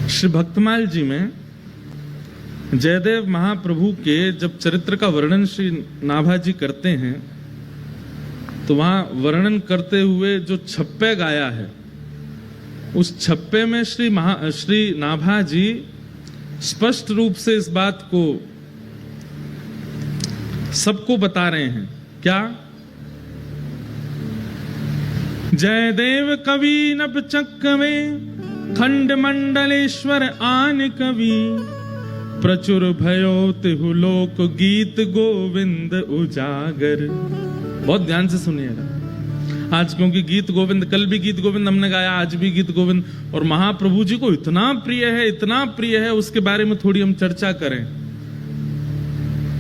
श्री भक्तमाल जी में जयदेव महाप्रभु के जब चरित्र का वर्णन श्री नाभा जी करते हैं तो वहां वर्णन करते हुए जो छप्पे गाया है उस छप्पे में श्री नाभा जी स्पष्ट रूप से इस बात को सबको बता रहे हैं। क्या? जयदेव कवि नभ चक्कवे खंड मंडलेश्वर आन कवि प्रचुर भयो तिहु लोक गीत गोविंद उजागर। बहुत ध्यान से सुनिएगा आज, क्योंकि गीत गोविंद, कल भी गीत गोविंद हमने गाया, आज भी गीत गोविंद, और महाप्रभु जी को इतना प्रिय है, उसके बारे में थोड़ी हम चर्चा करें।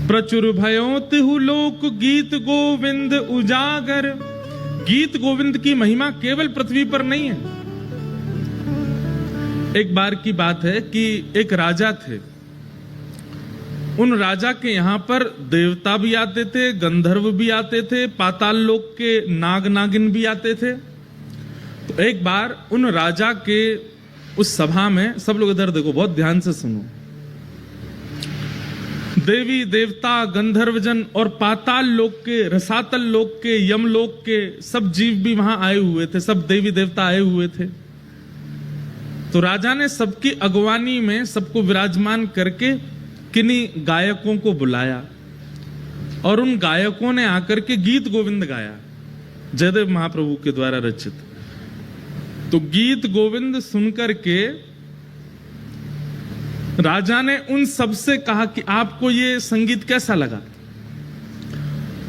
प्रचुर भयो तिहु लोक गीत गोविंद उजागर। गीत गोविंद की महिमा केवल पृथ्वी पर नहीं है। एक बार की बात है कि एक राजा थे, उन राजा के यहां पर देवता भी आते थे, गंधर्व भी आते थे, पाताल लोक के नाग नागिन भी आते थे। तो एक बार उन राजा के उस सभा में, सब लोग इधर देखो, बहुत ध्यान से सुनो, देवी देवता गंधर्वजन और पाताल लोक के, रसातल लोक के, यमलोक के सब जीव भी वहां आए हुए थे, सब देवी देवता आए हुए थे। तो राजा ने सबकी अगवानी में सबको विराजमान करके किन्हीं गायकों को बुलाया और उन गायकों ने आकर के गीत गोविंद गाया, जयदेव महाप्रभु के द्वारा रचित। तो गीत गोविंद सुनकर के राजा ने उन सबसे कहा कि आपको ये संगीत कैसा लगा?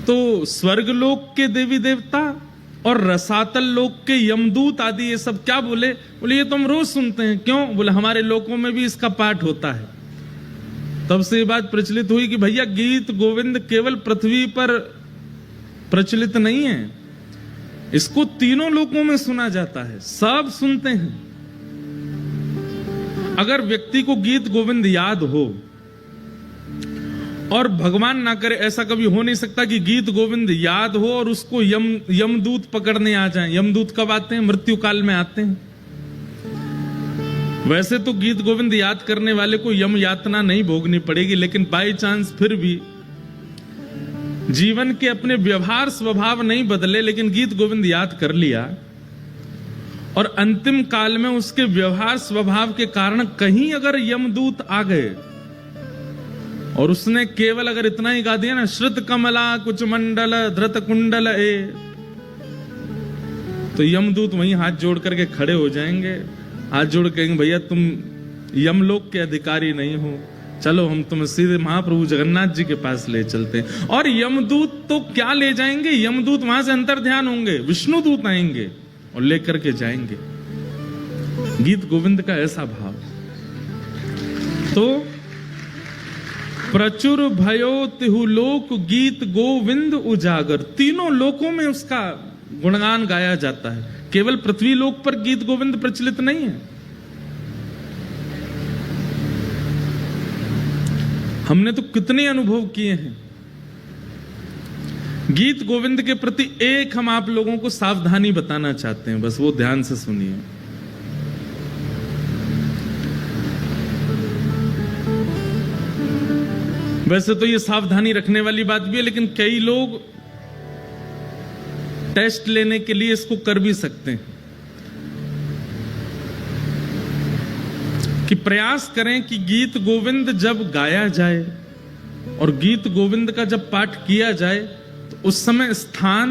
तो स्वर्गलोक के देवी देवता और रसातल लोक के यमदूत आदि ये सब क्या बोले? बोले ये तो हम रोज सुनते हैं। क्यों? बोले हमारे लोकों में भी इसका पाठ होता है। तब से ये बात प्रचलित हुई कि भैया गीत गोविंद केवल पृथ्वी पर प्रचलित नहीं है, इसको तीनों लोकों में सुना जाता है, सब सुनते हैं। अगर व्यक्ति को गीत गोविंद याद हो, और भगवान ना करे ऐसा कभी हो नहीं सकता कि गीत गोविंद याद हो और उसको यमदूत पकड़ने आ जाएं। यमदूत कब आते हैं? मृत्यु काल में आते हैं। वैसे तो गीत गोविंद याद करने वाले को यम यातना नहीं भोगनी पड़ेगी, लेकिन बाय चांस फिर भी जीवन के अपने व्यवहार स्वभाव नहीं बदले, लेकिन गीत गोविंद याद कर लिया और अंतिम काल में उसके व्यवहार स्वभाव के कारण कहीं अगर यमदूत आ गए और उसने केवल अगर इतना ही गा दिया ना, श्रुत कमला कुछ मंडल धृत कुंडल ए, तो यमदूत वहीं हाथ जोड़ करके खड़े हो जाएंगे, हाथ जोड़ कहेंगे भैया तुम यमलोक के अधिकारी नहीं हो, चलो हम तुम्हें सीधे महाप्रभु जगन्नाथ जी के पास ले चलते हैं। और यमदूत तो क्या ले जाएंगे, यमदूत वहां से अंतर ध्यान होंगे, विष्णु दूत आएंगे और लेकर के जाएंगे। गीत गोविंद का ऐसा भाव। तो प्रचुर भयो तिहु लोक गीत गोविंद उजागर, तीनों लोकों में उसका गुणगान गाया जाता है, केवल पृथ्वी लोक पर गीत गोविंद प्रचलित नहीं है। हमने तो कितने अनुभव किए हैं गीत गोविंद के प्रति। एक हम आप लोगों को सावधानी बताना चाहते हैं, बस वो ध्यान से सुनिए। वैसे तो ये सावधानी रखने वाली बात भी है, लेकिन कई लोग टेस्ट लेने के लिए इसको कर भी सकते हैं कि प्रयास करें कि गीत गोविंद जब गाया जाए और गीत गोविंद का जब पाठ किया जाए तो उस समय स्थान,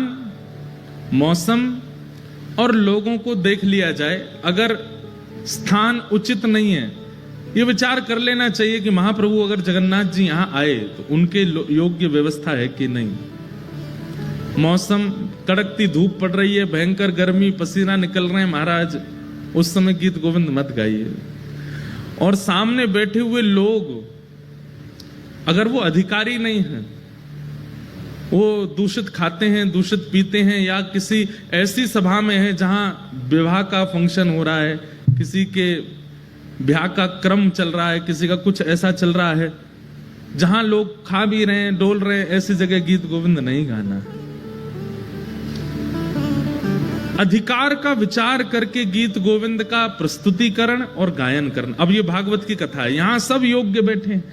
मौसम और लोगों को देख लिया जाए। अगर स्थान उचित नहीं है, ये विचार कर लेना चाहिए कि महाप्रभु अगर जगन्नाथ जी यहां आए तो उनके योग्य व्यवस्था है कि नहीं। मौसम, कड़कती धूप पड़ रही है, भयंकर गर्मी, पसीना निकल रहे हैं महाराज, उस समय गीत गोविंद मत गाइए। और सामने बैठे हुए लोग अगर वो अधिकारी नहीं हैं, वो दूषित खाते हैं, दूषित पीते हैं, या किसी ऐसी सभा में है जहां विवाह का फंक्शन हो रहा है, किसी के ब्याह का क्रम चल रहा है, किसी का कुछ ऐसा चल रहा है जहां लोग खा भी रहे हैं, डोल रहे हैं, ऐसी जगह गीत गोविंद नहीं गाना। अधिकार का विचार करके गीत गोविंद का प्रस्तुतिकरण और गायन करना। अब ये भागवत की कथा है, यहां सब योग्य बैठे हैं,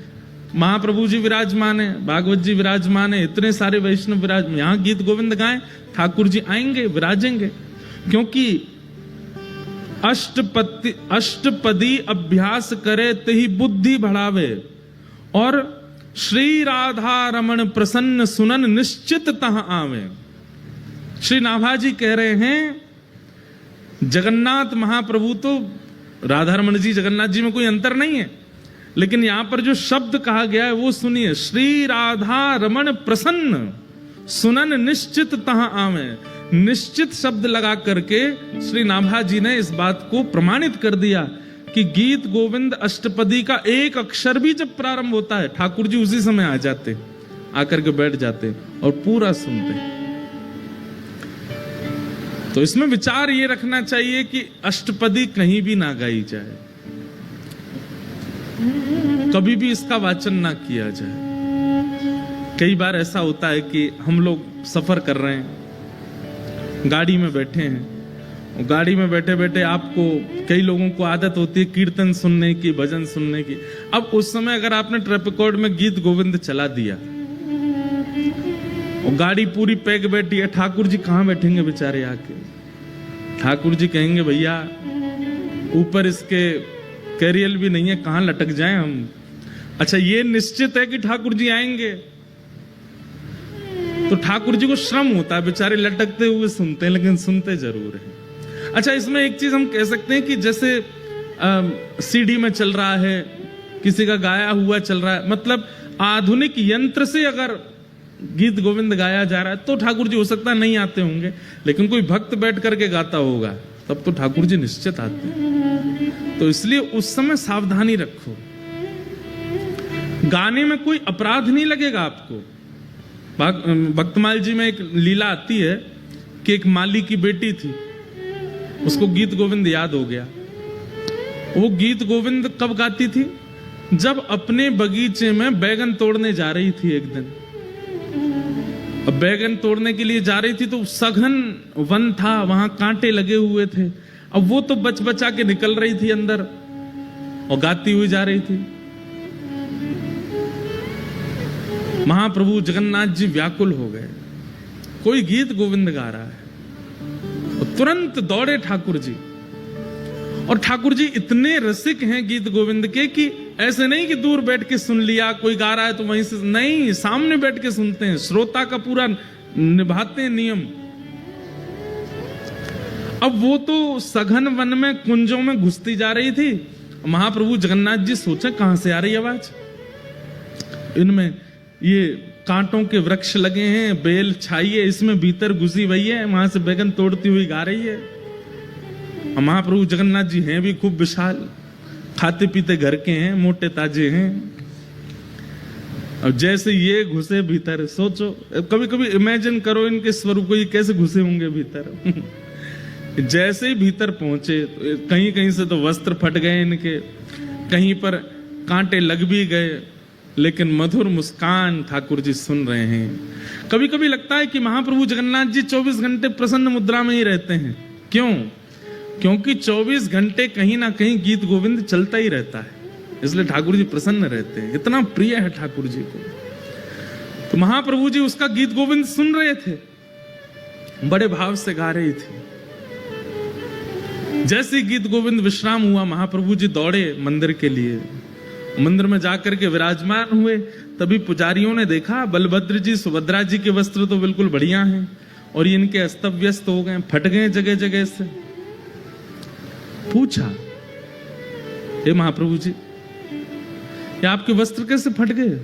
महाप्रभु जी विराजमान है, भागवत जी विराजमान है, इतने सारे वैष्णव विराजमान, यहां गीत गोविंद गाएं, ठाकुर जी आएंगे विराजेंगे। क्योंकि अष्टपदी अभ्यास करे तही बुद्धि बढ़ावे, और श्री राधा रमण प्रसन्न सुनन निश्चित तह आवे। श्री नाभाजी कह रहे हैं जगन्नाथ महाप्रभु तो राधा रमण जी जगन्नाथ जी में कोई अंतर नहीं है, लेकिन यहां पर जो शब्द कहा गया है वो सुनिए, श्री राधा रमण प्रसन्न सुनन निश्चित तह आवे। निश्चित शब्द लगा करके श्री नाभाजी ने इस बात को प्रमाणित कर दिया कि गीत गोविंद अष्टपदी का एक अक्षर भी जब प्रारंभ होता है ठाकुर जी उसी समय आ जाते, आकर के बैठ जाते और पूरा सुनते। तो इसमें विचार ये रखना चाहिए कि अष्टपदी कहीं भी ना गाई जाए, कभी भी इसका वाचन ना किया जाए। कई बार ऐसा होता है कि हम लोग सफर कर रहे हैं, गाड़ी में बैठे हैं, गाड़ी में बैठे बैठे आपको, कई लोगों को आदत होती है कीर्तन सुनने की, भजन सुनने की। अब उस समय अगर आपने ट्रैप रिकॉर्ड में गीत गोविंद चला दिया और गाड़ी पूरी पैक बैठी है, ठाकुर जी कहां बैठेंगे बेचारे आके? ठाकुर जी कहेंगे भैया ऊपर इसके कैरियल भी नहीं है, कहां लटक जाएं हम। अच्छा ये निश्चित है कि ठाकुर जी आएंगे, तो ठाकुर जी को श्रम होता है, बेचारे लटकते हुए सुनते हैं, लेकिन सुनते जरूर हैं। अच्छा इसमें एक चीज हम कह सकते हैं कि जैसे सीडी में चल रहा है, किसी का गाया हुआ चल रहा है, मतलब आधुनिक यंत्र से अगर गीत गोविंद गाया जा रहा है तो ठाकुर जी हो सकता है नहीं आते होंगे, लेकिन कोई भक्त बैठ करके गाता होगा तब तो ठाकुर जी निश्चित आते हैं। तो इसलिए उस समय सावधानी रखो, गाने में कोई अपराध नहीं लगेगा आपको। भक्तमाल जी में एक लीला आती है कि एक माली की बेटी थी, उसको गीत गोविंद याद हो गया। वो गीत गोविंद कब गाती थी? जब अपने बगीचे में बैगन तोड़ने जा रही थी एक दिन। अब बैगन तोड़ने के लिए जा रही थी तो सघन वन था, वहां कांटे लगे हुए थे। अब वो तो बच बचा के निकल रही थी अंदर और गाती हुई जा रही थी। महाप्रभु जगन्नाथ जी व्याकुल हो गए, कोई गीत गोविंद गा रहा है, और तुरंत दौड़े ठाकुर जी। और ठाकुर जी इतने रसिक हैं गीत गोविंद के कि ऐसे नहीं कि दूर बैठ के सुन लिया, कोई गा रहा है तो वहीं से नहीं, सामने बैठ के सुनते हैं, श्रोता का पूरा निभाते हैं नियम। अब वो तो सघन वन में कुंजों में घुसती जा रही थी। महाप्रभु जगन्नाथ जी सोचे कहां से आ रही आवाज, इनमें ये कांटों के वृक्ष लगे हैं, बेल छाई है, इसमें भीतर घुसी हुई है, वहां से बैगन तोड़ती हुई गा रही है। महाप्रभु जगन्नाथ जी हैं भी खूब विशाल, खाते पीते घर के हैं, मोटे ताजे हैं। और जैसे ये घुसे भीतर, सोचो कभी कभी इमेजिन करो इनके स्वरूप को, ये कैसे घुसे होंगे भीतर। जैसे ही भीतर पहुंचे कहीं कहीं से तो वस्त्र फट गए इनके, कहीं पर कांटे लग भी गए, लेकिन मधुर मुस्कान ठाकुर जी सुन रहे हैं। कभी कभी लगता है कि महाप्रभु जगन्नाथ जी 24 घंटे प्रसन्न मुद्रा में ही रहते हैं। क्यों? क्योंकि 24 घंटे कहीं ना कहीं गीत गोविंद चलता ही रहता है, इसलिए ठाकुर जी प्रसन्न रहते हैं, इतना प्रिय है ठाकुर जी को। तो महाप्रभु जी उसका गीत गोविंद सुन रहे थे, बड़े भाव से गा रही थी। जैसे ही गीत गोविंद विश्राम हुआ, महाप्रभु जी दौड़े मंदिर के लिए, मंदिर में जाकर के विराजमान हुए। तभी पुजारियों ने देखा बलभद्र जी सुभद्रा जी के वस्त्र तो बिल्कुल बढ़िया हैं और ये इनके अस्त व्यस्त हो गए, फट गए जगह जगह से। पूछा, हे महाप्रभु जी ये आपके वस्त्र कैसे फट गए?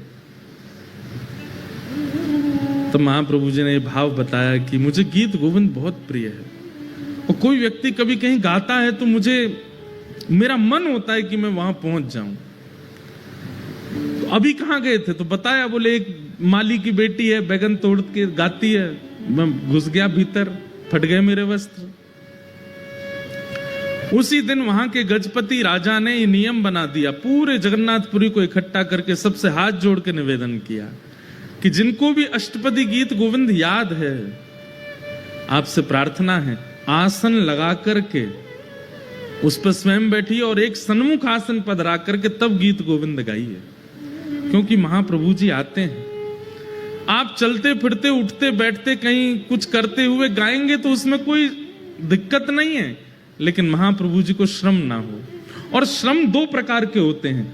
तो महाप्रभु जी ने ये भाव बताया कि मुझे गीत गोविंद बहुत प्रिय है, और कोई व्यक्ति कभी कहीं गाता है तो मुझे, मेरा मन होता है कि मैं वहां पहुंच जाऊं। तो अभी कहां गए थे? तो बताया, बोले एक माली की बेटी है, बैगन तोड़ के गाती है, मैं घुस गया भीतर, फट गए मेरे वस्त्र। उसी दिन वहां के गजपति राजा ने ये नियम बना दिया, पूरे जगन्नाथपुरी को इकट्ठा करके सबसे हाथ जोड़ के निवेदन किया कि जिनको भी अष्टपदी गीत गोविंद याद है, आपसे प्रार्थना है आसन लगा करके उस पर स्वयं बैठी और एक सन्मुख आसन पर रख करके तब गीत गोविंद गाई है, क्योंकि महाप्रभु जी आते हैं। आप चलते फिरते उठते बैठते कहीं कुछ करते हुए गाएंगे तो उसमें कोई दिक्कत नहीं है, लेकिन महाप्रभु जी को श्रम ना हो। और श्रम दो प्रकार के होते हैं।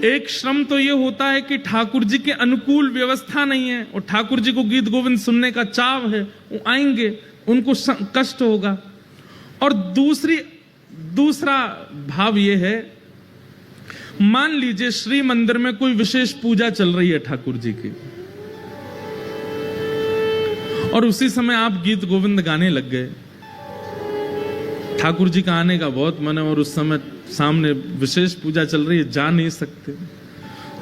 एक श्रम तो ये होता है कि ठाकुर जी के अनुकूल व्यवस्था नहीं है और ठाकुर जी को गीत गोविंद सुनने का चाव है, वो आएंगे, उनको कष्ट होगा। और दूसरा भाव ये है, मान लीजिए श्री मंदिर में कोई विशेष पूजा चल रही है ठाकुर जी की, और उसी समय आप गीत गोविंद गाने लग गए। ठाकुर जी का आने का बहुत मन है और उस समय सामने विशेष पूजा चल रही है, जा नहीं सकते,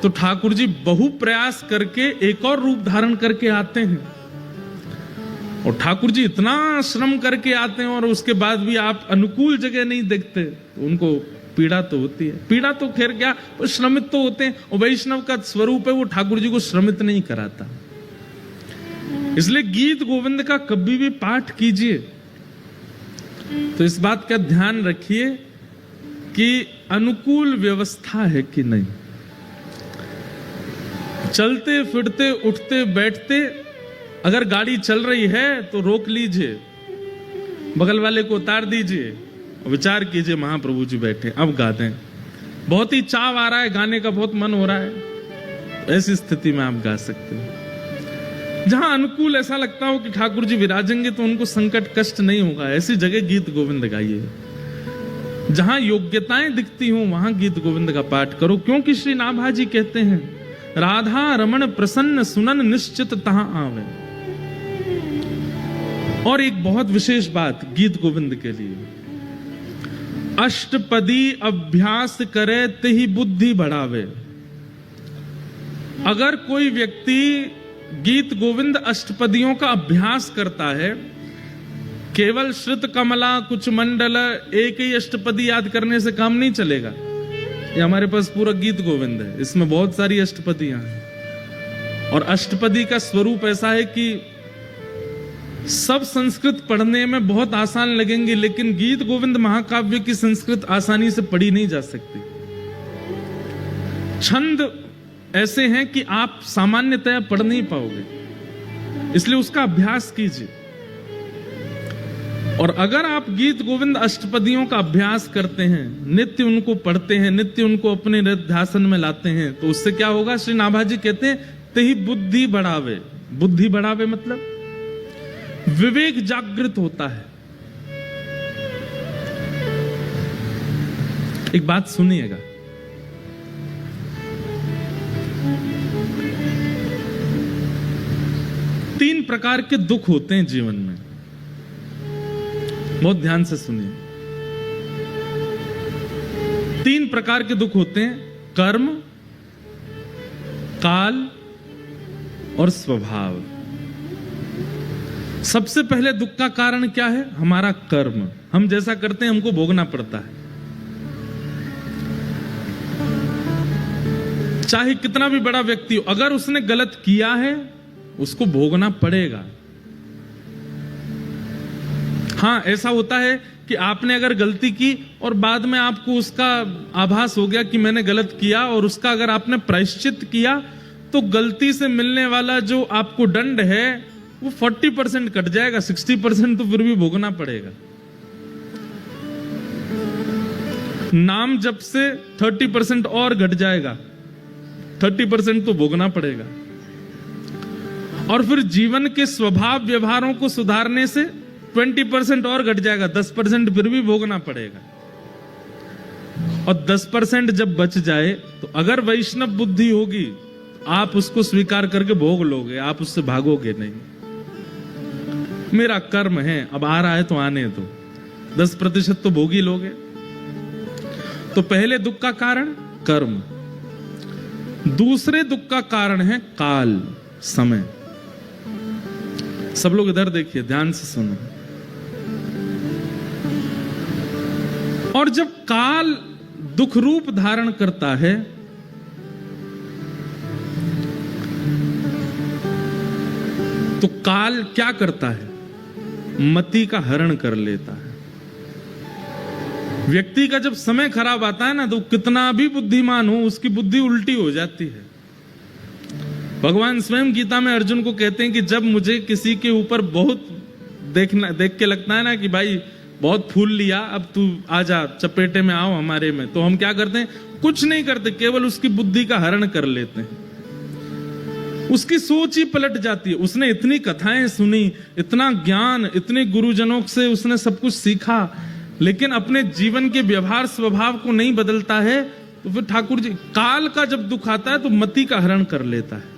तो ठाकुर जी बहु प्रयास करके एक और रूप धारण करके आते हैं। और ठाकुर जी इतना श्रम करके आते हैं और उसके बाद भी आप अनुकूल जगह नहीं देखते, तो उनको पीड़ा तो होती है। पीड़ा तो खैर क्या, वो श्रमित तो होते हैं, और वैष्णव का स्वरूप है वो ठाकुर जी को श्रमित नहीं कराता। इसलिए गीत गोविंद का कभी भी पाठ कीजिए तो इस बात का ध्यान रखिए कि अनुकूल व्यवस्था है कि नहीं। चलते फिरते उठते बैठते अगर गाड़ी चल रही है तो रोक लीजिए, बगल वाले को उतार दीजिए, विचार कीजिए महाप्रभु जी बैठे, अब गा दें। बहुत ही चाव आ रहा है, गाने का बहुत मन हो रहा है, ऐसी स्थिति में आप गा सकते हैं। जहां अनुकूल ऐसा लगता हो कि ठाकुर जी विराजेंगे तो उनको संकट कष्ट नहीं होगा, ऐसी जगह गीत गोविंद गाइए। जहां योग्यताएं दिखती हो वहां गीत गोविंद का पाठ करो, क्योंकि श्री नाभा जी कहते हैं, राधा रमण प्रसन्न सुनन निश्चित तहां आवे। और एक बहुत विशेष बात गीत गोविंद के लिए, अष्टपदी अभ्यास करे तिहि बुद्धि बढ़ावे। अगर कोई व्यक्ति गीत गोविंद अष्टपदियों का अभ्यास करता है, केवल श्रुत कमला कुछ मंडल एक ही अष्टपदी याद करने से काम नहीं चलेगा। ये हमारे पास पूरा गीत गोविंद है, इसमें बहुत सारी अष्टपदियां हैं। और अष्टपदी का स्वरूप ऐसा है कि सब संस्कृत पढ़ने में बहुत आसान लगेंगी, लेकिन गीत गोविंद महाकाव्य की संस्कृत आसानी से पढ़ी नहीं जा सकती। छंद ऐसे हैं कि आप सामान्यतया पढ़ नहीं पाओगे, इसलिए उसका अभ्यास कीजिए। और अगर आप गीत गोविंद अष्टपदियों का अभ्यास करते हैं, नित्य उनको पढ़ते हैं, नित्य उनको अपने ध्यान में लाते हैं, तो उससे क्या होगा, श्री नाभा जी कहते हैं, तेहि बुद्धि बढ़ावे। बुद्धि बढ़ावे मतलब विवेक जागृत होता है। एक बात सुनिएगा, तीन प्रकार के दुख होते हैं जीवन में, बहुत ध्यान से सुनिए। तीन प्रकार के दुख होते हैं, कर्म, काल और स्वभाव। सबसे पहले दुख का कारण क्या है, हमारा कर्म। हम जैसा करते हैं हमको भोगना पड़ता है, चाहे कितना भी बड़ा व्यक्ति हो, अगर उसने गलत किया है उसको भोगना पड़ेगा। हाँ, ऐसा होता है कि आपने अगर गलती की और बाद में आपको उसका आभास हो गया कि मैंने गलत किया, और उसका अगर आपने प्रायश्चित किया तो गलती से मिलने वाला जो आपको दंड है वो 40% कट जाएगा, 60% तो फिर भी भोगना पड़ेगा। नाम जप से 30% और घट जाएगा, 30% तो भोगना पड़ेगा। और फिर जीवन के स्वभाव व्यवहारों को सुधारने से 20% और घट जाएगा, 10% फिर भी भोगना पड़ेगा। और 10% जब बच जाए तो अगर वैष्णव बुद्धि होगी आप उसको स्वीकार करके भोग लोगे, आप उससे भागोगे नहीं। मेरा कर्म है, अब आ रहा है तो आने दो, 10% तो भोग ही लोगे। तो पहले दुख का कारण कर्म, दूसरे दुख का कारण है काल, समय। सब लोग इधर देखिए, ध्यान से सुनो। और जब काल दुख रूप धारण करता है तो काल क्या करता है, मति का हरण कर लेता है। व्यक्ति का जब समय खराब आता है ना, तो कितना भी बुद्धिमान हो, उसकी बुद्धि उल्टी हो जाती है। भगवान स्वयं गीता में अर्जुन को कहते हैं कि जब मुझे किसी के ऊपर बहुत देख के लगता है ना कि भाई बहुत फूल लिया, अब तू आजा, चपेटे में आओ हमारे में, तो हम क्या करते हैं? कुछ नहीं करते, केवल उसकी बुद्धि का हरण कर लेते हैं। उसकी सोच ही पलट जाती है। उसने इतनी कथाएं सुनी, इतना ज्ञान, इतने गुरुजनों से उसने सब कुछ सीखा, लेकिन अपने जीवन के व्यवहार स्वभाव को नहीं बदलता है, तो फिर ठाकुर जी काल का जब दुख आता है तो मति का हरण कर लेता है।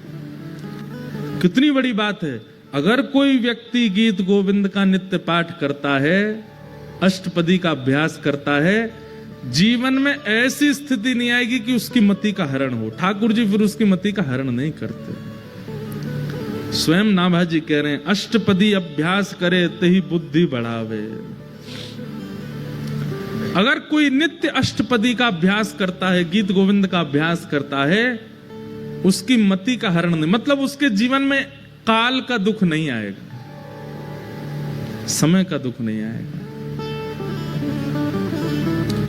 कितनी बड़ी बात है। अगर कोई व्यक्ति गीत गोविंद का नित्य पाठ करता है, अष्टपदी का अभ्यास करता है, जीवन में ऐसी स्थिति नहीं आएगी कि उसकी मति का हरण हो। ठाकुर जी फिर उसकी मति का हरण नहीं करते। स्वयं नाभाजी कह रहे हैं, अष्टपदी अभ्यास करे तही बुद्धि बढ़ावे। अगर कोई नित्य अष्टपदी का अभ्यास करता है, गीत गोविंद का अभ्यास करता है, उसकी मति का हरण नहीं, मतलब उसके जीवन में काल का दुख नहीं आएगा, समय का दुख नहीं आएगा।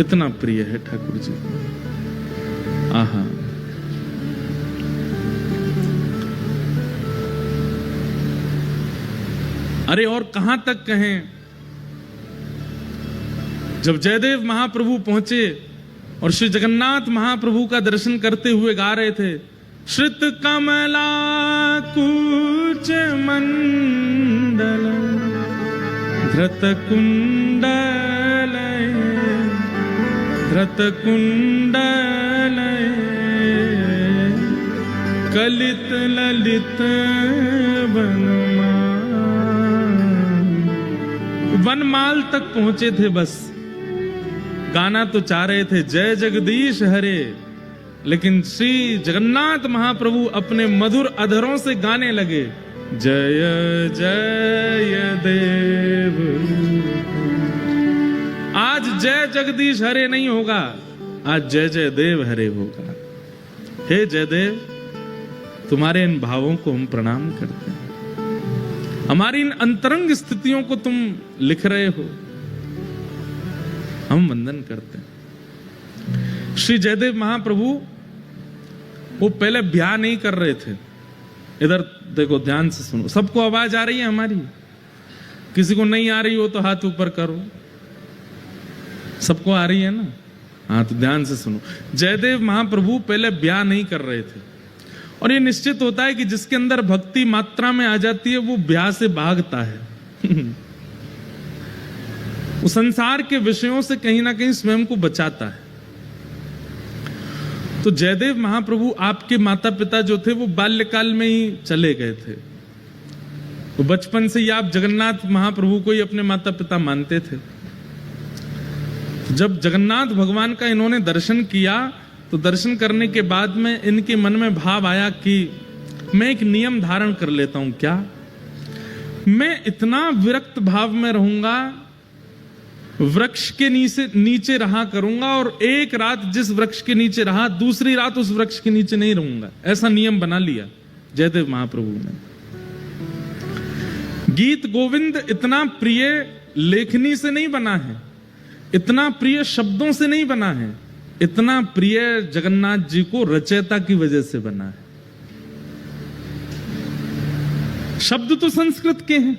इतना प्रिय है ठाकुर जी। आहा, अरे और कहां तक कहें। जब जयदेव महाप्रभु पहुंचे और श्री जगन्नाथ महाप्रभु का दर्शन करते हुए गा रहे थे, श्रित कमला कूच मंडल धृत कुंडल धृत कुंडल कलित ललित वनमाल तक पहुंचे थे। बस गाना तो चाह रहे थे जय जगदीश हरे, लेकिन श्री जगन्नाथ महाप्रभु अपने मधुर अधरों से गाने लगे, जय जय देव। आज जय जगदीश हरे नहीं होगा, आज जय जय देव हरे होगा। हे जयदेव, तुम्हारे इन भावों को हम प्रणाम करते हैं। हमारी इन अंतरंग स्थितियों को तुम लिख रहे हो, हम वंदन करते हैं। श्री जयदेव महाप्रभु वो पहले ब्याह नहीं कर रहे थे। इधर देखो, ध्यान से सुनो। सबको आवाज आ रही है हमारी? किसी को नहीं आ रही हो तो हाथ ऊपर करो। सबको आ रही है ना? हाँ, तो ध्यान से सुनो। जयदेव महाप्रभु पहले ब्याह नहीं कर रहे थे, और ये निश्चित होता है कि जिसके अंदर भक्ति मात्रा में आ जाती है वो ब्याह से भागता है। वो संसार के विषयों से कहीं ना कहीं स्वयं को बचाता है। तो जयदेव महाप्रभु, आपके माता पिता जो थे वो बाल्यकाल में ही चले गए थे। तो बचपन से ही आप जगन्नाथ महाप्रभु को ही अपने माता पिता मानते थे। जब जगन्नाथ भगवान का इन्होंने दर्शन किया, तो दर्शन करने के बाद में इनके मन में भाव आया कि मैं एक नियम धारण कर लेता हूं। क्या? मैं इतना विरक्त भाव में रहूंगा, वृक्ष के नीचे रहा करूंगा, और एक रात जिस वृक्ष के नीचे रहा, दूसरी रात उस वृक्ष के नीचे नहीं रहूंगा। ऐसा नियम बना लिया जयदेव महाप्रभु ने। गीत गोविंद इतना प्रिय लेखनी से नहीं बना है, इतना प्रिय शब्दों से नहीं बना है, इतना प्रिय जगन्नाथ जी को रचयिता की वजह से बना है। शब्द तो संस्कृत के हैं,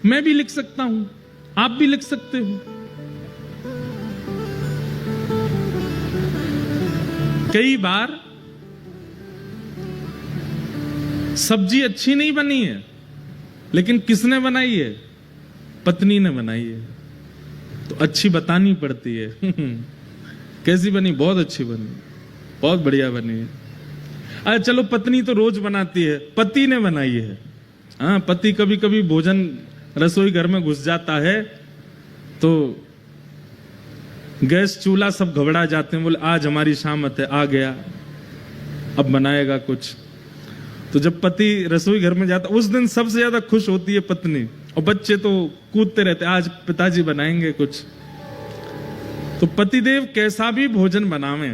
मैं भी लिख सकता हूं, आप भी लिख सकते हो। कई बार सब्जी अच्छी नहीं बनी है, लेकिन किसने बनाई है? पत्नी ने बनाई है, तो अच्छी बतानी पड़ती है। कैसी बनी? बहुत अच्छी बनी, बहुत बढ़िया बनी है। अरे चलो, पत्नी तो रोज बनाती है, पति ने बनाई है। हाँ, पति कभी कभी भोजन रसोई घर में घुस जाता है तो गैस चूल्हा सब घबरा जाते हैं, बोले आज हमारी शामत है, आ गया, अब बनाएगा कुछ। तो जब पति रसोई घर में जाता, उस दिन सबसे ज्यादा खुश होती है पत्नी, और बच्चे तो कूदते रहते, आज पिताजी बनाएंगे कुछ। तो पतिदेव कैसा भी भोजन बनावे,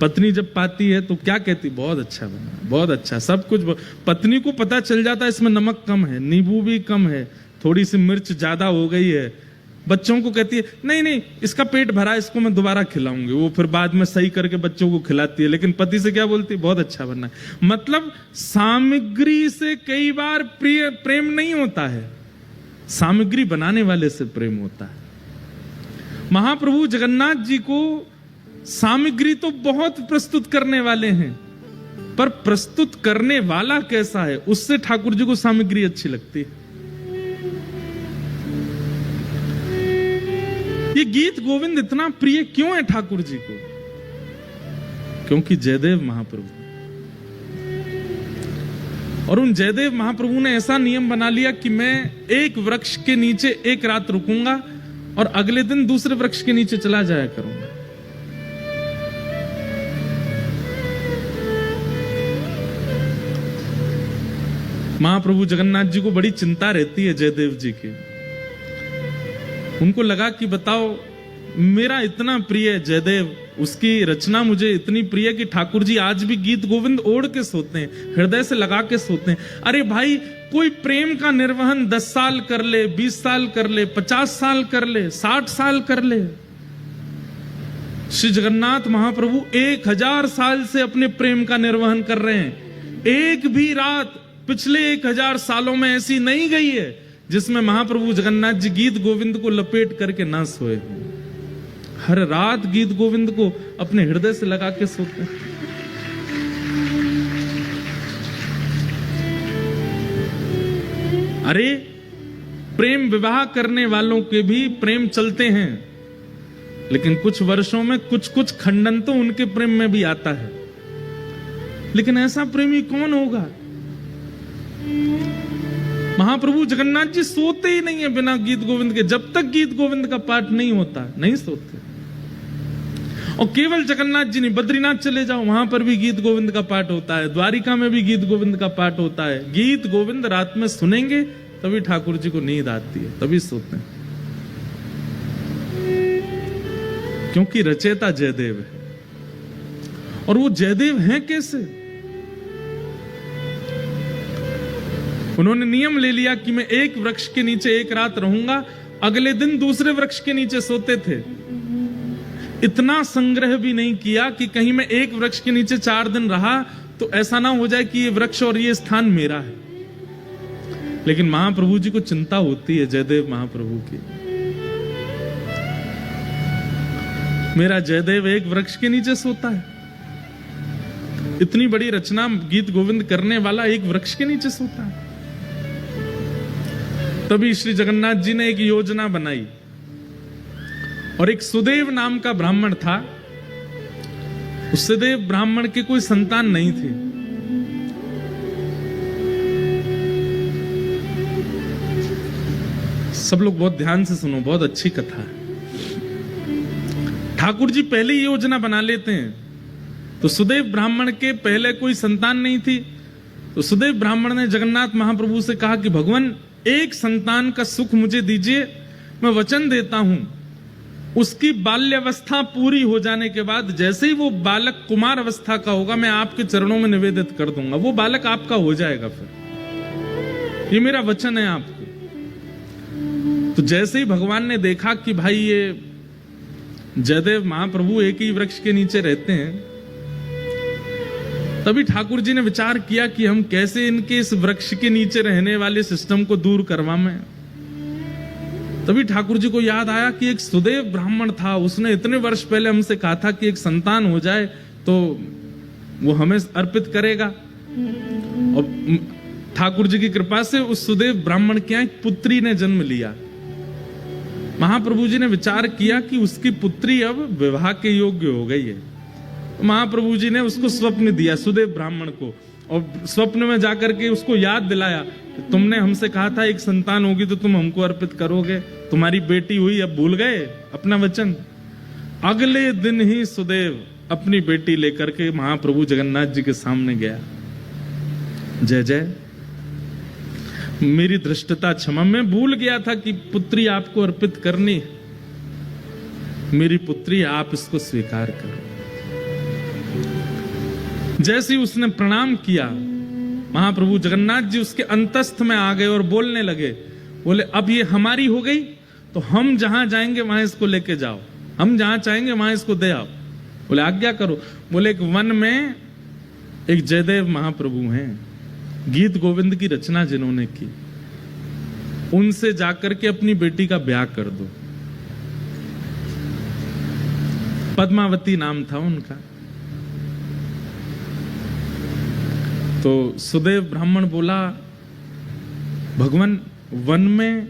पत्नी जब पाती है तो क्या कहती? बहुत अच्छा बना, बहुत अच्छा, सब कुछ। पत्नी को पता चल जाता है इसमें नमक कम है, नींबू भी कम है, थोड़ी सी मिर्च ज्यादा हो गई है, बच्चों को कहती है नहीं नहीं इसका पेट भरा, इसको मैं दोबारा खिलाऊंगी, वो फिर बाद में सही करके बच्चों को खिलाती है, लेकिन पति से क्या बोलती है, बहुत अच्छा बनना है। मतलब सामग्री से कई बार प्रेम नहीं होता है, सामग्री बनाने वाले से प्रेम होता है। महाप्रभु जगन्नाथ जी को सामग्री तो बहुत प्रस्तुत करने वाले हैं, पर प्रस्तुत करने वाला कैसा है उससे ठाकुर जी को सामग्री अच्छी लगती है। ये गीत गोविंद इतना प्रिय क्यों है ठाकुर जी को? क्योंकि जयदेव महाप्रभु, और उन जयदेव महाप्रभु ने ऐसा नियम बना लिया कि मैं एक वृक्ष के नीचे एक रात रुकूंगा और अगले दिन दूसरे वृक्ष के नीचे चला जाया करूंगा। महाप्रभु जगन्नाथ जी को बड़ी चिंता रहती है जयदेव जी की। उनको लगा कि बताओ मेरा इतना प्रिय जयदेव, उसकी रचना मुझे इतनी प्रिय कि ठाकुर जी आज भी गीत गोविंद ओढ़ के सोते हैं, हृदय से लगा के सोते हैं। अरे भाई कोई प्रेम का निर्वहन 10 साल कर ले, 20 साल कर ले, 50 साल कर ले, 60 साल कर ले, श्री जगन्नाथ महाप्रभु 1000 साल से अपने प्रेम का निर्वहन कर रहे हैं। एक भी रात पिछले 1000 सालों में ऐसी नहीं गई है जिसमें महाप्रभु जगन्नाथ जी गीत गोविंद को लपेट करके ना सोए हो। हर रात गीत गोविंद को अपने हृदय से लगा के सोते हैं। अरे प्रेम विवाह करने वालों के भी प्रेम चलते हैं, लेकिन कुछ वर्षों में कुछ खंडन तो उनके प्रेम में भी आता है। लेकिन ऐसा प्रेमी कौन होगा? महाप्रभु जगन्नाथ जी सोते ही नहीं है बिना गीत गोविंद के। जब तक गीत गोविंद का पाठ नहीं होता नहीं सोते। और केवल जगन्नाथ जी नहीं, बद्रीनाथ चले जाओ वहां पर भी गीत गोविंद का पाठ होता है, द्वारिका में भी गीत गोविंद का पाठ होता है। गीत गोविंद रात में सुनेंगे तभी ठाकुर जी को नींद आती है, तभी सोते हैं, क्योंकि रचयिता जयदेव है। और वो जयदेव हैं कैसे? उन्होंने नियम ले लिया कि मैं एक वृक्ष के नीचे एक रात रहूंगा, अगले दिन दूसरे वृक्ष के नीचे सोते थे। इतना संग्रह भी नहीं किया कि कहीं मैं एक वृक्ष के नीचे 4 दिन रहा तो ऐसा ना हो जाए कि ये वृक्ष और ये स्थान मेरा है। लेकिन महाप्रभु जी को चिंता होती है जयदेव महाप्रभु की, मेरा जयदेव एक वृक्ष के नीचे सोता है। इतनी बड़ी रचना गीत गोविंद करने वाला एक वृक्ष के नीचे सोता है। तभी श्री जगन्नाथ जी ने एक योजना बनाई, और एक सुदेव नाम का ब्राह्मण था। उस सुदेव ब्राह्मण के कोई संतान नहीं थी। सब लोग बहुत ध्यान से सुनो, बहुत अच्छी कथा है। ठाकुर जी पहले ही योजना बना लेते हैं। तो सुदेव ब्राह्मण के पहले कोई संतान नहीं थी, तो सुदेव ब्राह्मण ने जगन्नाथ महाप्रभु से कहा कि भगवान एक संतान का सुख मुझे दीजिए, मैं वचन देता हूं उसकी बाल्यावस्था पूरी हो जाने के बाद जैसे ही वो बालक कुमार अवस्था का होगा मैं आपके चरणों में निवेदित कर दूंगा, वो बालक आपका हो जाएगा। फिर ये मेरा वचन है आपको। तो जैसे ही भगवान ने देखा कि भाई ये जयदेव महाप्रभु एक ही वृक्ष के नीचे रहते हैं, तभी ठाकुर जी ने विचार किया कि हम कैसे इनके इस वृक्ष के नीचे रहने वाले सिस्टम को दूर करवाएं। तभी ठाकुर जी को याद आया कि एक सुदेव ब्राह्मण था, उसने इतने वर्ष पहले हमसे कहा था कि एक संतान हो जाए तो वो हमें अर्पित करेगा। और ठाकुर जी की कृपा से उस सुदेव ब्राह्मण के यहाँ एक पुत्री ने जन्म लिया। महाप्रभु जी ने विचार किया कि उसकी पुत्री अब विवाह के योग्य हो गई है। महाप्रभु जी ने उसको स्वप्न दिया सुदेव ब्राह्मण को, और स्वप्न में जाकर के उसको याद दिलाया कि तुमने हमसे कहा था एक संतान होगी तो तुम हमको अर्पित करोगे, तुम्हारी बेटी हुई, अब भूल गए अपना वचन। अगले दिन ही सुदेव अपनी बेटी लेकर के महाप्रभु जगन्नाथ जी के सामने गया। जय जय, मेरी धृष्टता क्षमा, मैं भूल गया था कि पुत्री आपको अर्पित करनी है। मेरी पुत्री, आप इसको स्वीकार करो। जैसे ही उसने प्रणाम किया, महाप्रभु जगन्नाथ जी उसके अंतस्थ में आ गए और बोलने लगे, बोले अब ये हमारी हो गई, तो हम जहां जाएंगे वहां इसको लेके जाओ, हम जहां चाहेंगे वहां इसको दे आओ। बोले आज्ञा करो। बोले एक वन में एक जयदेव महाप्रभु हैं, गीत गोविंद की रचना जिन्होंने की, उनसे जाकर के अपनी बेटी का ब्याह कर दो। पद्मावती नाम था उनका। तो सुदेव ब्राह्मण बोला, भगवान वन में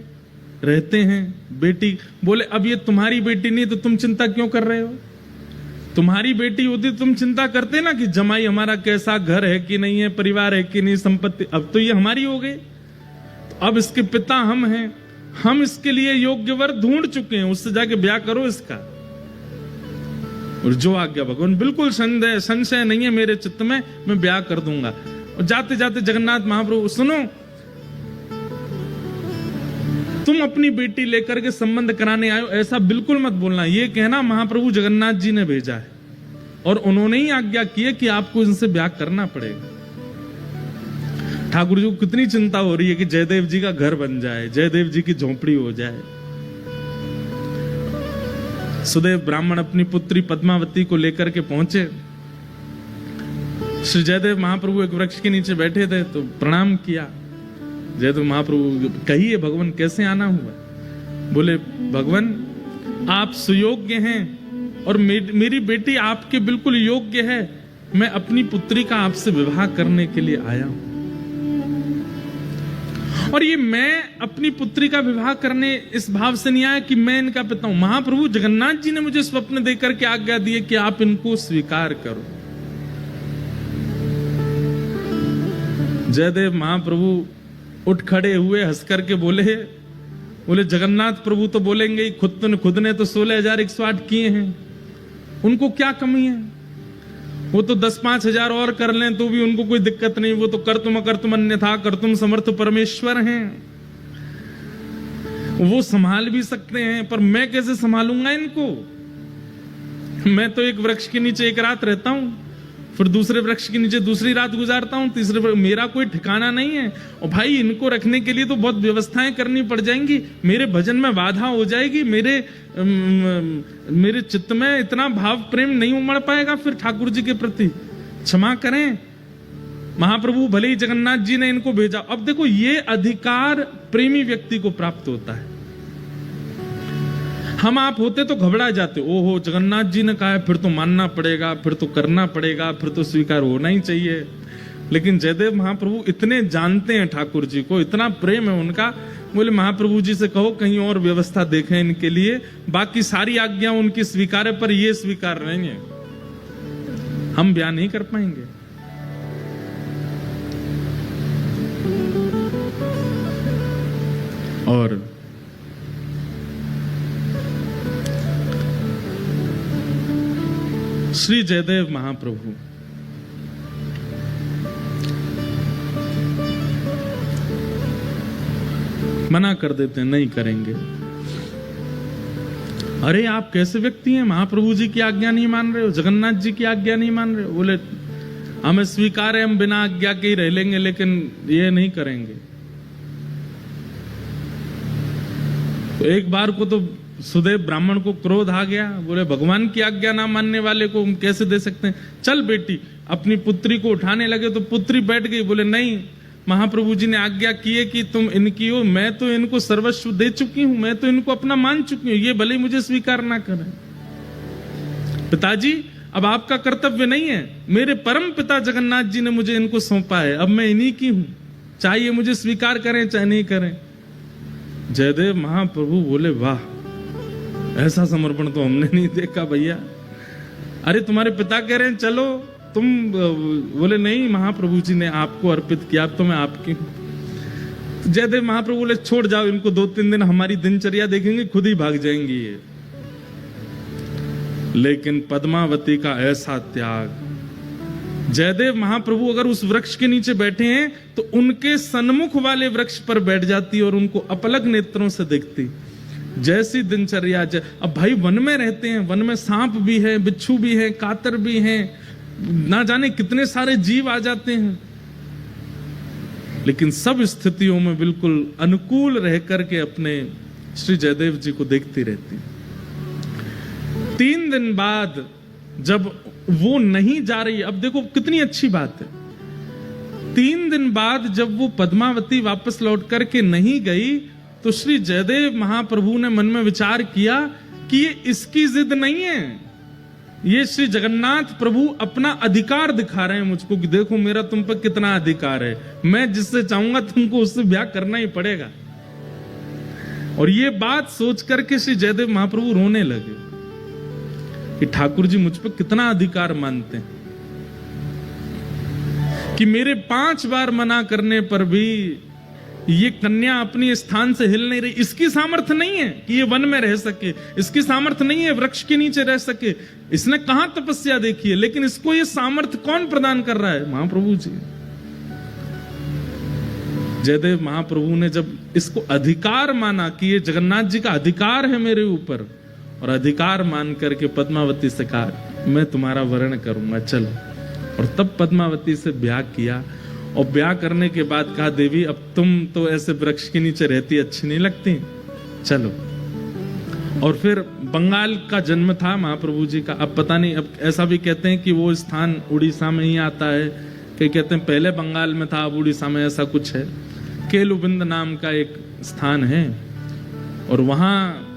रहते हैं, बेटी। बोले अब ये तुम्हारी बेटी नहीं तो तुम चिंता क्यों कर रहे हो? तुम्हारी बेटी होती तुम चिंता करते ना कि जमाई हमारा कैसा, घर है कि नहीं है, परिवार है कि नहीं, संपत्ति। अब तो ये हमारी हो गई, तो अब इसके पिता हम हैं, हम इसके लिए योग्य वर ढूंढ चुके हैं, उससे जाके ब्याह करो इसका। और जो आज्ञा भगवान, बिल्कुल संशय नहीं है मेरे चित्त में, मैं ब्याह कर दूंगा। और जाते जाते जगन्नाथ महाप्रभु, सुनो, तुम अपनी बेटी लेकर के संबंध कराने आए हो, ऐसा बिल्कुल मत बोलना। ये कहना महाप्रभु जगन्नाथ जी ने भेजा है और उन्होंने ही आज्ञा की है कि आपको इनसे ब्याह करना पड़ेगा। ठाकुर जी को कितनी चिंता हो रही है कि जयदेव जी का घर बन जाए, जयदेव जी की झोपड़ी हो जाए। सुदेव ब्राह्मण अपनी पुत्री पद्मावती को लेकर के पहुंचे। श्री जयदेव महाप्रभु एक वृक्ष के नीचे बैठे थे, तो प्रणाम किया। जयदेव महाप्रभु, कहिए भगवान कैसे आना हुआ? बोले भगवान आप सुयोग्य हैं और मेरी बेटी आपके बिल्कुल योग्य है, मैं अपनी पुत्री का आपसे विवाह करने के लिए आया हूं। और ये मैं अपनी पुत्री का विवाह करने इस भाव से नहीं आया कि मैं इनका पिता हूं। महाप्रभु जगन्नाथ जी ने मुझे स्वप्न देकर के आज्ञा दी है कि आप इनको स्वीकार करो। जयदेव महाप्रभु उठ खड़े हुए, हंस करके बोले जगन्नाथ प्रभु तो बोलेंगे ही, खुद ने तो 16,108 किए हैं, उनको क्या कमी है? वो तो 10-5 हजार और कर लें तो भी उनको कोई दिक्कत नहीं, वो तो कर्तुम अन्यथा कर्तुम समर्थ परमेश्वर हैं, वो संभाल भी सकते हैं। पर मैं कैसे संभालूंगा इनको? मैं तो एक वृक्ष के नीचे एक रात रहता हूं, फिर दूसरे वृक्ष के नीचे दूसरी रात गुजारता हूं, तीसरे, मेरा कोई ठिकाना नहीं है। और भाई इनको रखने के लिए तो बहुत व्यवस्थाएं करनी पड़ जाएंगी, मेरे भजन में बाधा हो जाएगी, मेरे चित्त में इतना भाव प्रेम नहीं उमड़ पाएगा फिर ठाकुर जी के प्रति। क्षमा करें महाप्रभु, भले ही जगन्नाथ जी ने इनको भेजा। अब देखो ये अधिकार प्रेमी व्यक्ति को प्राप्त होता है। हम आप होते तो घबरा जाते, ओहो जगन्नाथ जी ने कहा है, फिर तो मानना पड़ेगा, फिर तो करना पड़ेगा, फिर तो स्वीकार होना ही चाहिए। लेकिन जयदेव महाप्रभु इतने जानते हैं ठाकुर जी को, इतना प्रेम है उनका। बोले महाप्रभु जी से कहो कहीं और व्यवस्था देखें इनके लिए, बाकी सारी आज्ञा उनकी स्वीकार है, पर ये स्वीकार नहीं है, हम ब्याह नहीं कर पाएंगे। और श्री जयदेव महाप्रभु मना कर देते हैं, नहीं करेंगे। अरे आप कैसे व्यक्ति हैं, महाप्रभु जी की आज्ञा नहीं मान रहे हो, जगन्नाथ जी की आज्ञा नहीं मान रहे हो? बोले हमें स्वीकार है, हम बिना आज्ञा के ही रह लेंगे, लेकिन ये नहीं करेंगे। तो एक बार को तो सुदेव ब्राह्मण को क्रोध आ गया, बोले भगवान की आज्ञा ना मानने वाले को हम कैसे दे सकते हैं, चल बेटी। अपनी पुत्री को उठाने लगे तो पुत्री बैठ गई। बोले नहीं, महाप्रभु जी ने आज्ञा की है कि तुम इनकी हो, मैं तो इनको सर्वस्व दे चुकी हूं, मैं तो इनको अपना मान चुकी हूं, ये भले ही मुझे स्वीकार ना करें। पिताजी अब आपका कर्तव्य नहीं है, मेरे परम पिता जगन्नाथ जी ने मुझे इनको सौंपा है, अब मैं इन्हीं की हूं, चाहे मुझे स्वीकार करें चाहे नहीं करें। जयदेव महाप्रभु बोले वाह, ऐसा समर्पण तो हमने नहीं देखा भैया। अरे तुम्हारे पिता कह रहे हैं चलो तुम, बोले नहीं महाप्रभु जी ने आपको अर्पित किया, तो मैं आपकी। जयदेव महाप्रभु बोले छोड़ जाओ इनको, 2-3 दिन हमारी दिनचर्या देखेंगे, खुद ही भाग जाएंगी ये। लेकिन पद्मावती का ऐसा त्याग, जयदेव महाप्रभु अगर उस वृक्ष के नीचे बैठे हैं तो उनके सन्मुख वाले वृक्ष पर बैठ जाती और उनको अपलक नेत्रों से देखती। जैसी दिनचर्या, अब भाई वन में रहते हैं, वन में सांप भी है, बिच्छू भी है, कातर भी है, ना जाने कितने सारे जीव आ जाते हैं। लेकिन सब स्थितियों में बिल्कुल अनुकूल रह करके अपने श्री जयदेव जी को देखती रहती। 3 दिन बाद जब वो नहीं जा रही, अब देखो कितनी अच्छी बात है, 3 दिन बाद जब वो पद्मावती वापस लौट करके नहीं गई तो श्री जयदेव महाप्रभु ने मन में विचार किया कि ये इसकी जिद नहीं है, ये श्री जगन्नाथ प्रभु अपना अधिकार दिखा रहे हैं मुझको कि देखो मेरा तुम पर कितना अधिकार है, मैं जिससे चाहूंगा तुमको उससे ब्याह करना ही पड़ेगा। और ये बात सोच करके श्री जयदेव महाप्रभु रोने लगे कि ठाकुर जी मुझ पर कितना अधिकार मानते हैं कि मेरे 5 बार मना करने पर भी ये कन्या अपनी स्थान से हिल नहीं रही। इसकी सामर्थ्य नहीं है कि ये वन में रह सके, इसकी सामर्थ्य नहीं है वृक्ष के नीचे रह सके, इसने कहां तपस्या देखी है, लेकिन इसको ये सामर्थ्य कौन प्रदान कर रहा है? महाप्रभु जी। जयदेव महाप्रभु ने जब इसको अधिकार माना कि ये जगन्नाथ जी का अधिकार है मेरे ऊपर, और अधिकार मान करके पद्मावती से कहा मैं तुम्हारा वर्ण करूंगा, चलो। और तब पद्मावती से ब्याह किया, और ब्याह करने के बाद कहा देवी अब तुम तो ऐसे वृक्ष के नीचे रहती अच्छी नहीं लगती, चलो। और फिर बंगाल का जन्म था महाप्रभु जी का। अब पता नहीं, अब ऐसा भी कहते हैं कि वो स्थान उड़ीसा में ही आता है, कई कहते हैं पहले बंगाल में था अब उड़ीसा में, ऐसा कुछ है। केलुबिंद नाम का एक स्थान है, और वहां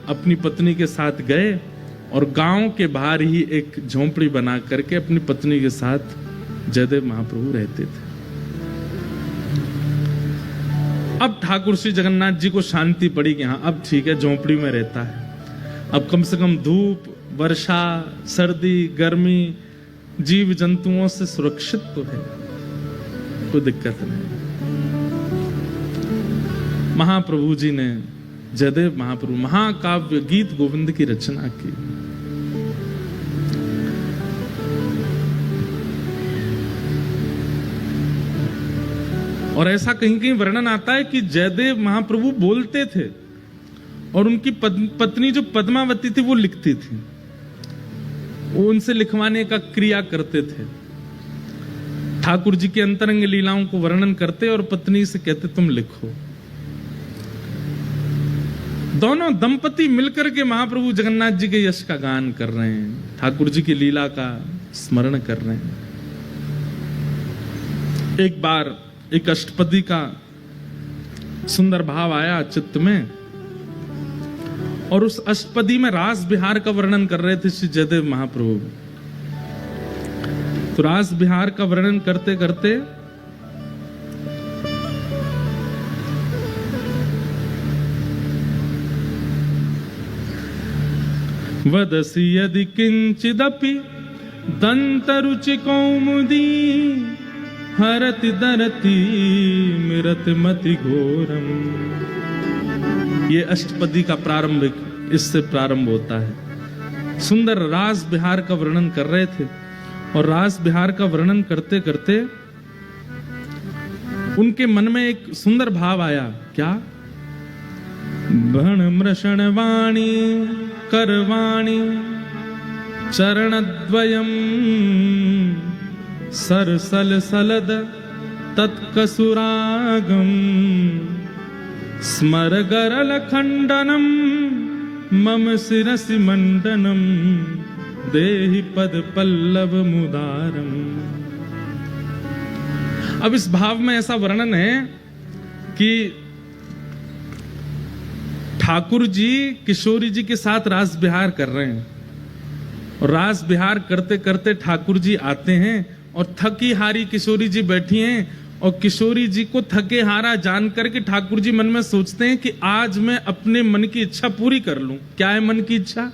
अपनी पत्नी के साथ गए और गांव के बाहर ही एक झोंपड़ी बना करके अपनी पत्नी के साथ जयदेव महाप्रभु रहते थे। अब ठाकुर श्री जगन्नाथ जी को शांति पड़ी कि हाँ अब ठीक है, झोंपड़ी में रहता है, अब कम से कम धूप, वर्षा, सर्दी, गर्मी, जीव जंतुओं से सुरक्षित तो है, कोई दिक्कत नहीं। महाप्रभु जी ने, जयदेव महाप्रभु महाकाव्य गीत गोविंद की रचना की। और ऐसा कहीं कहीं वर्णन आता है कि जयदेव महाप्रभु बोलते थे और उनकी पत्नी जो पद्मावती थी वो लिखती थी, वो उनसे लिखवाने का क्रिया करते थे। ठाकुर जी की अंतरंग लीलाओं को वर्णन करते और पत्नी से कहते तुम लिखो। दोनों दंपति मिलकर के महाप्रभु जगन्नाथ जी के यश का गान कर रहे हैं, ठाकुर जी की लीला का स्मरण कर रहे हैं। एक बार एक अष्टपदी का सुंदर भाव आया चित्त में, और उस अष्टपदी में रास बिहार का वर्णन कर रहे थे श्री जयदेव महाप्रभु। तो रास बिहार का वर्णन करते करते वदसि यदि किंचिदपि दंतरुचि कौमुदी हरति दरति मिरत मति घोरम। ये अष्टपदी का प्रारंभिक इससे प्रारंभ होता है। सुंदर रास बिहार का वर्णन कर रहे थे, और रास बिहार का वर्णन करते करते उनके मन में एक सुंदर भाव आया। क्या? भण मृषण वाणी करवाणी चरणद्वयम् सरसल सलद तत्कसुरागम स्मर गरल खंडनम मम शिरसि मंडनम देहि पद पल्लव मुदारम। अब इस भाव में ऐसा वर्णन है कि ठाकुर जी किशोरी जी के साथ रास बिहार कर रहे हैं, और रास बिहार करते करते ठाकुर जी आते हैं और थकी हारी किशोरी जी बैठी हैं, और किशोरी जी को थके हारा जान करके ठाकुर जी मन में सोचते हैं कि आज मैं अपने मन की इच्छा पूरी कर लूं। क्या है मन की इच्छा?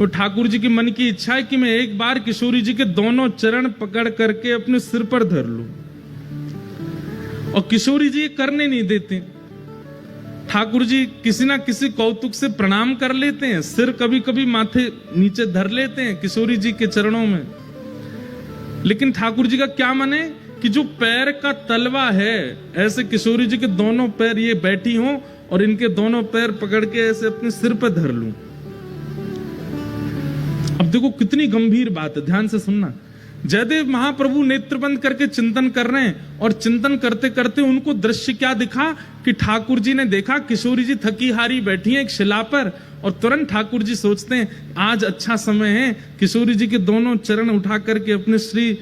और ठाकुर जी की मन की इच्छा है कि मैं एक बार किशोरी जी के दोनों चरण पकड़ करके अपने सिर पर धर लूं, और किशोरी जी ये करने नहीं देते। ठाकुर जी किसी ना किसी कौतुक से प्रणाम कर लेते हैं, सिर कभी कभी माथे नीचे धर लेते हैं किशोरी जी के चरणों में, लेकिन ठाकुर जी का क्या मन है कि जो पैर का तलवा है, ऐसे किशोरी जी के दोनों पैर ये बैठी हों और इनके दोनों पैर पकड़ के ऐसे अपने सिर पर धर लूं। अब देखो कितनी गंभीर बात है, ध्यान से सुनना। जयदेव महाप्रभु नेत्र बंद करके चिंतन कर रहे हैं और चिंतन करते करते उनको दृश्य क्या दिखा कि ठाकुर जी ने देखा किशोरी जी थकी हारी बैठी हैं एक शिला पर, और तुरंत ठाकुर जी सोचते हैं आज अच्छा समय है, किशोरी जी के दोनों चरण उठा करके अपने श्री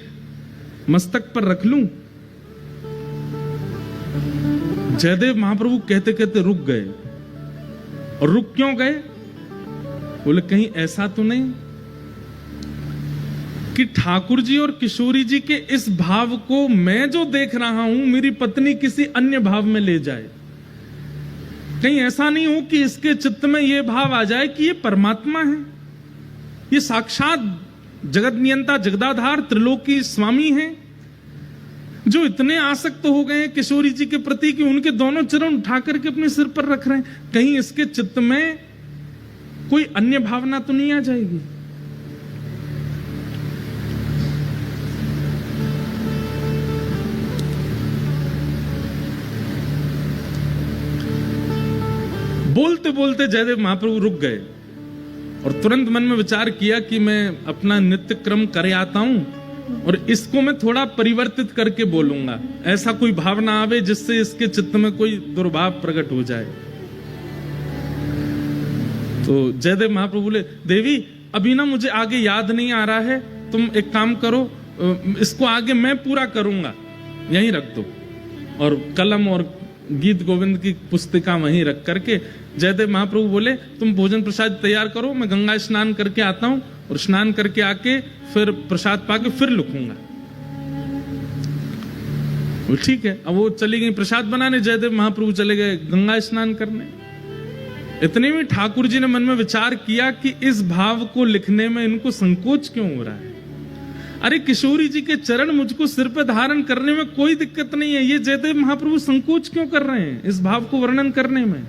मस्तक पर रख लूं। जयदेव महाप्रभु कहते कहते रुक गए। और रुक क्यों गए? बोले कहीं ऐसा तो नहीं कि ठाकुर जी और किशोरी जी के इस भाव को मैं जो देख रहा हूं मेरी पत्नी किसी अन्य भाव में ले जाए। कहीं ऐसा नहीं हो कि इसके चित्त में यह भाव आ जाए कि ये परमात्मा है, ये साक्षात जगत नियंता जगदाधार त्रिलोकी स्वामी हैं, जो इतने आसक्त हो गए हैं किशोरी जी के प्रति कि उनके दोनों चरण उठा करके अपने सिर पर रख रहे हैं। कहीं इसके चित्त में कोई अन्य भावना तो नहीं आ जाएगी? बोलते बोलते जयदेव महाप्रभु रुक गए और तुरंत मन में विचार किया कि मैं अपना नित्य क्रम करे आता हूं और इसको मैं थोड़ा परिवर्तित करके बोलूंगा, ऐसा कोई भावना आवे जिससे इसके चित्त में कोई दुर्भाव प्रकट हो जाए। तो जयदेव महाप्रभु बोले, देवी अभी ना मुझे आगे याद नहीं आ रहा है, तुम एक काम करो, इसको आगे मैं पूरा करूंगा, यहीं रख दो। और कलम और गीत गोविंद की पुस्तिका वहीं रख करके जयदेव महाप्रभु बोले, तुम भोजन प्रसाद तैयार करो, मैं गंगा स्नान करके आता हूं और स्नान करके आके फिर प्रसाद पाके फिर लिखूंगा। ठीक है। अब वो चली गई प्रसाद बनाने, जयदेव महाप्रभु चले गए गंगा स्नान करने। इतने में ठाकुर जी ने मन में विचार किया कि इस भाव को लिखने में इनको संकोच क्यों हो रहा है। अरे किशोरी जी के चरण मुझको सिर पे धारण करने में कोई दिक्कत नहीं है, ये जयदेव महाप्रभु संकोच क्यों कर रहे हैं इस भाव को वर्णन करने में।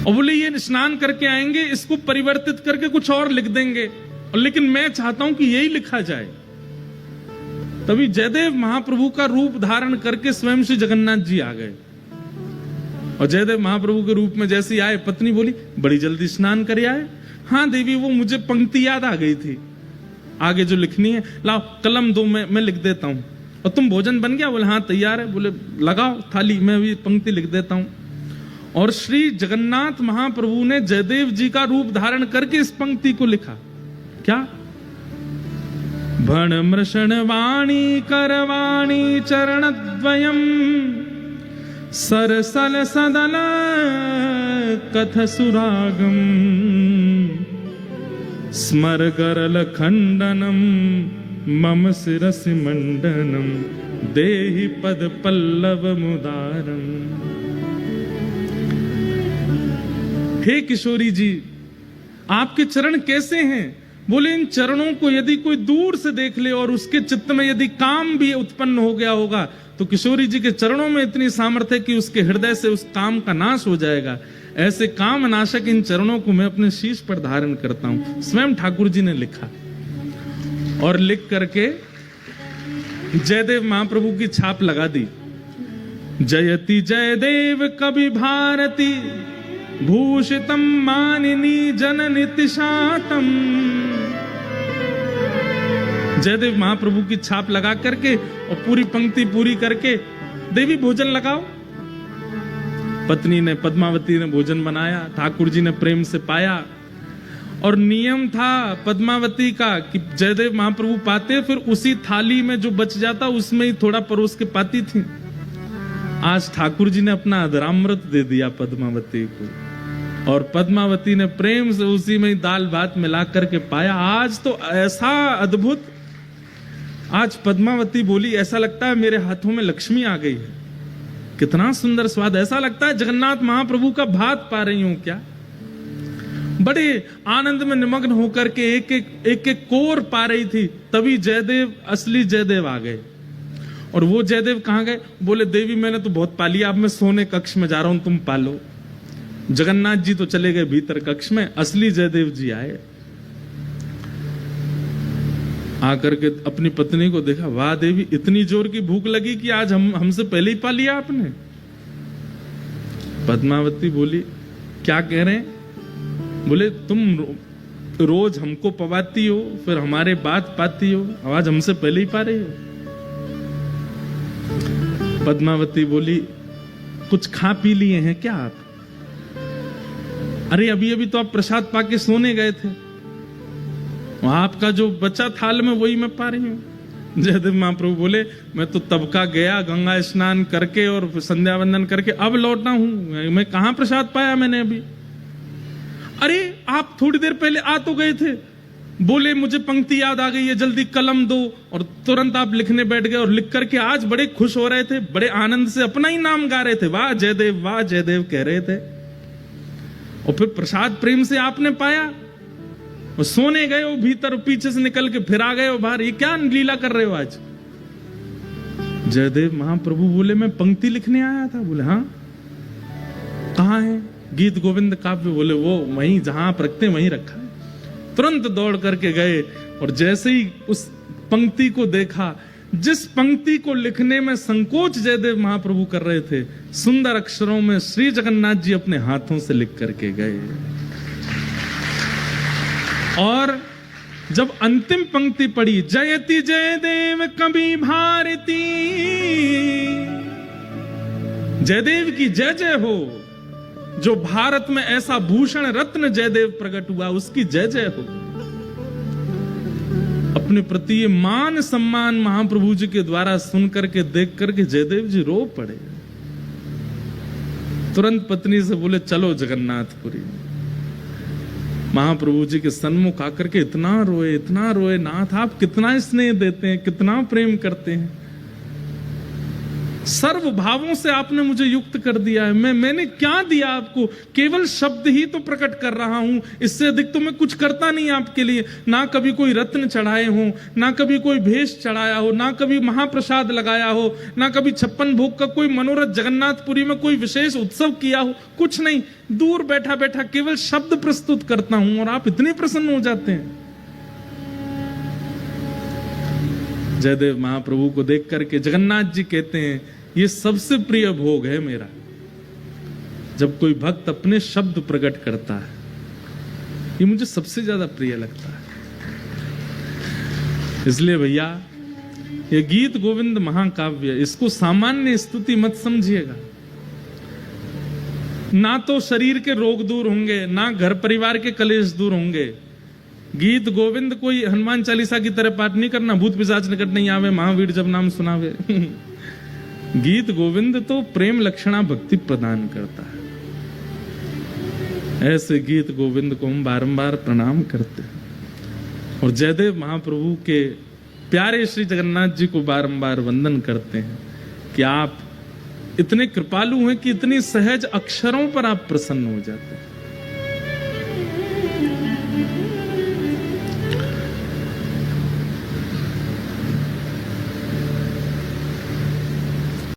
और बोले ये स्नान करके आएंगे, इसको परिवर्तित करके कुछ और लिख देंगे, और लेकिन मैं चाहता हूं कि यही लिखा जाए। तभी जयदेव महाप्रभु का रूप धारण करके स्वयं श्री जगन्नाथ जी आ गए। और जयदेव महाप्रभु के रूप में जैसे ही आए, पत्नी बोली बड़ी जल्दी स्नान करे आए। हाँ देवी, वो मुझे पंक्ति याद आ गई थी, आगे जो लिखनी है, लाओ कलम दो, मैं लिख देता हूं। और तुम भोजन बन गया? बोले हाँ तैयार है। बोले लगाओ थाली, मैं भी पंक्ति लिख देता हूं। और श्री जगन्नाथ महाप्रभु ने जयदेव जी का रूप धारण करके इस पंक्ति को लिखा। क्या? भण मृषण वाणी करवाणी चरणद्वयम् सरसल सदल कथ सुरागम स्मर करल खंडनम मम शिरसि मंडनम देहि पद पल्लव मुदारम। हे किशोरी जी, आपके चरण कैसे हैं? बोले इन चरणों को यदि कोई दूर से देख ले और उसके चित्त में यदि काम भी उत्पन्न हो गया होगा तो किशोरी जी के चरणों में इतनी सामर्थ्य है कि उसके हृदय से उस काम का नाश हो जाएगा। ऐसे काम नाशक इन चरणों को मैं अपने शीश पर धारण करता हूं। स्वयं ठाकुर जी ने लिखा और लिख करके जयदेव महाप्रभु की छाप लगा दी। जयति जयदेव कवि भारती भूषितम मानिनी जननि तिशातम। जयदेव महाप्रभु की छाप लगा करके और पूरी पंक्ति पूरी करके, देवी भोजन लगाओ। पत्नी ने, पद्मावती ने भोजन बनाया, ठाकुर जी ने प्रेम से पाया। और नियम था पद्मावती का कि जयदेव महाप्रभु पाते, फिर उसी थाली में जो बच जाता उसमें ही थोड़ा परोस के पाती थी। आज ठाकुर जी ने अपना अधरामृत दे दिया पद्मावती को, और पद्मावती ने प्रेम से उसी में ही दाल भात मिला करके पाया। आज तो ऐसा अद्भुत, आज पद्मावती बोली ऐसा लगता है मेरे हाथों में लक्ष्मी आ गई है। कितना सुंदर स्वाद, ऐसा लगता है जगन्नाथ महाप्रभु का भात पा रही हूं क्या। बड़े आनंद में निमग्न होकर के एक एक कोर पा रही थी। तभी जयदेव, असली जयदेव आ गए। और वो जयदेव कहां गए? बोले देवी मैंने तो बहुत पा लिया, अब मैं सोने कक्ष में जा रहा हूं, तुम पालो। जगन्नाथ जी तो चले गए भीतर कक्ष में, असली जयदेव जी आए। आकर के अपनी पत्नी को देखा, वाह देवी इतनी जोर की भूख लगी कि आज हमसे पहले ही पा लिया आपने। पद्मावती बोली क्या कह रहे हैं? बोले तुम रोज हमको पवाती हो, फिर हमारे बात पाती हो, आवाज हमसे पहले ही पा रही हो। पद्मावती बोली, कुछ खा पी लिए हैं क्या आप? अरे अभी अभी तो आप प्रसाद पाके सोने गए थे, आपका जो बचा थाल में वही मैं पा रही हूं। जयदेव महाप्रभु बोले, मैं तो तब का गया गंगा स्नान करके और संध्या वंदन करके अब लौटा हूं, मैं कहां प्रसाद पाया मैंने अभी। अरे आप थोड़ी देर पहले आ तो गए थे, बोले मुझे पंक्ति याद आ गई है, जल्दी कलम दो, और तुरंत आप लिखने बैठ गए और लिख करके आज बड़े खुश हो रहे थे, बड़े आनंद से अपना ही नाम गा रहे थे, वाह जयदेव कह रहे थे। और फिर प्रसाद प्रेम से आपने पाया और सोने गए हो भीतर, पीछे से निकल के फिर आ गए हो बाहर, ये क्या लीला कर रहे हो आज? जयदेव महाप्रभु बोले, मैं पंक्ति लिखने आया था। बोले हाँ, कहां है? गीत गोविंद काव्य। बोले वो वहीं जहां आप रखते हैं वहीं रखा है। तुरंत दौड़ करके गए और जैसे ही उस पंक्ति को देखा, जिस पंक्ति को लिखने में संकोच जयदेव महाप्रभु कर रहे थे, सुंदर अक्षरों में श्री जगन्नाथ जी अपने हाथों से लिख करके गए। और जब अंतिम पंक्ति पढ़ी, जयति जयदेव कवि भारती, जयदेव की जय जय हो, जो भारत में ऐसा भूषण रत्न जयदेव प्रकट हुआ उसकी जय जय हो। अपने प्रति ये मान सम्मान महाप्रभु जी के द्वारा सुन करके देख करके जयदेव जी रो पड़े। तुरंत पत्नी से बोले, चलो जगन्नाथपुरी। महाप्रभु जी के सन्मुख आकर के इतना रोए, नाथ आप कितना स्नेह देते हैं, कितना प्रेम करते हैं, सर्व भावों से आपने मुझे युक्त कर दिया है, मैंने क्या दिया आपको? केवल शब्द ही तो प्रकट कर रहा हूं, इससे अधिक तो मैं कुछ करता नहीं आपके लिए। ना कभी कोई रत्न चढ़ाए हो, ना कभी कोई भेष चढ़ाया हो, ना कभी महाप्रसाद लगाया हो, ना कभी 56 भोग का कोई मनोरथ जगन्नाथपुरी में कोई विशेष उत्सव किया हो, कुछ नहीं। दूर बैठा बैठा केवल शब्द प्रस्तुत करता हूं और आप इतने प्रसन्न हो जाते हैं। जयदेव महाप्रभु को देख करके जगन्नाथ जी कहते हैं, ये सबसे प्रिय भोग है मेरा, जब कोई भक्त अपने शब्द प्रकट करता है, ये मुझे सबसे ज्यादा प्रिय लगता है। इसलिए भैया, ये गीत गोविंद महाकाव्य, इसको सामान्य स्तुति मत समझिएगा। ना तो शरीर के रोग दूर होंगे, ना घर परिवार के कलेश दूर होंगे। गीत गोविंद कोई हनुमान चालीसा की तरह पाठ नहीं करना, भूत पिशाच निकट नहीं आवे, महावीर जब नाम सुनावे। गीत गोविंद तो प्रेम लक्षणा भक्ति प्रदान करता है। ऐसे गीत गोविंद को हम बारंबार प्रणाम करते हैं और जयदेव महाप्रभु के प्यारे श्री जगन्नाथ जी को बारंबार वंदन करते हैं कि आप इतने कृपालु हैं कि इतनी सहज अक्षरों पर आप प्रसन्न हो जाते हैं।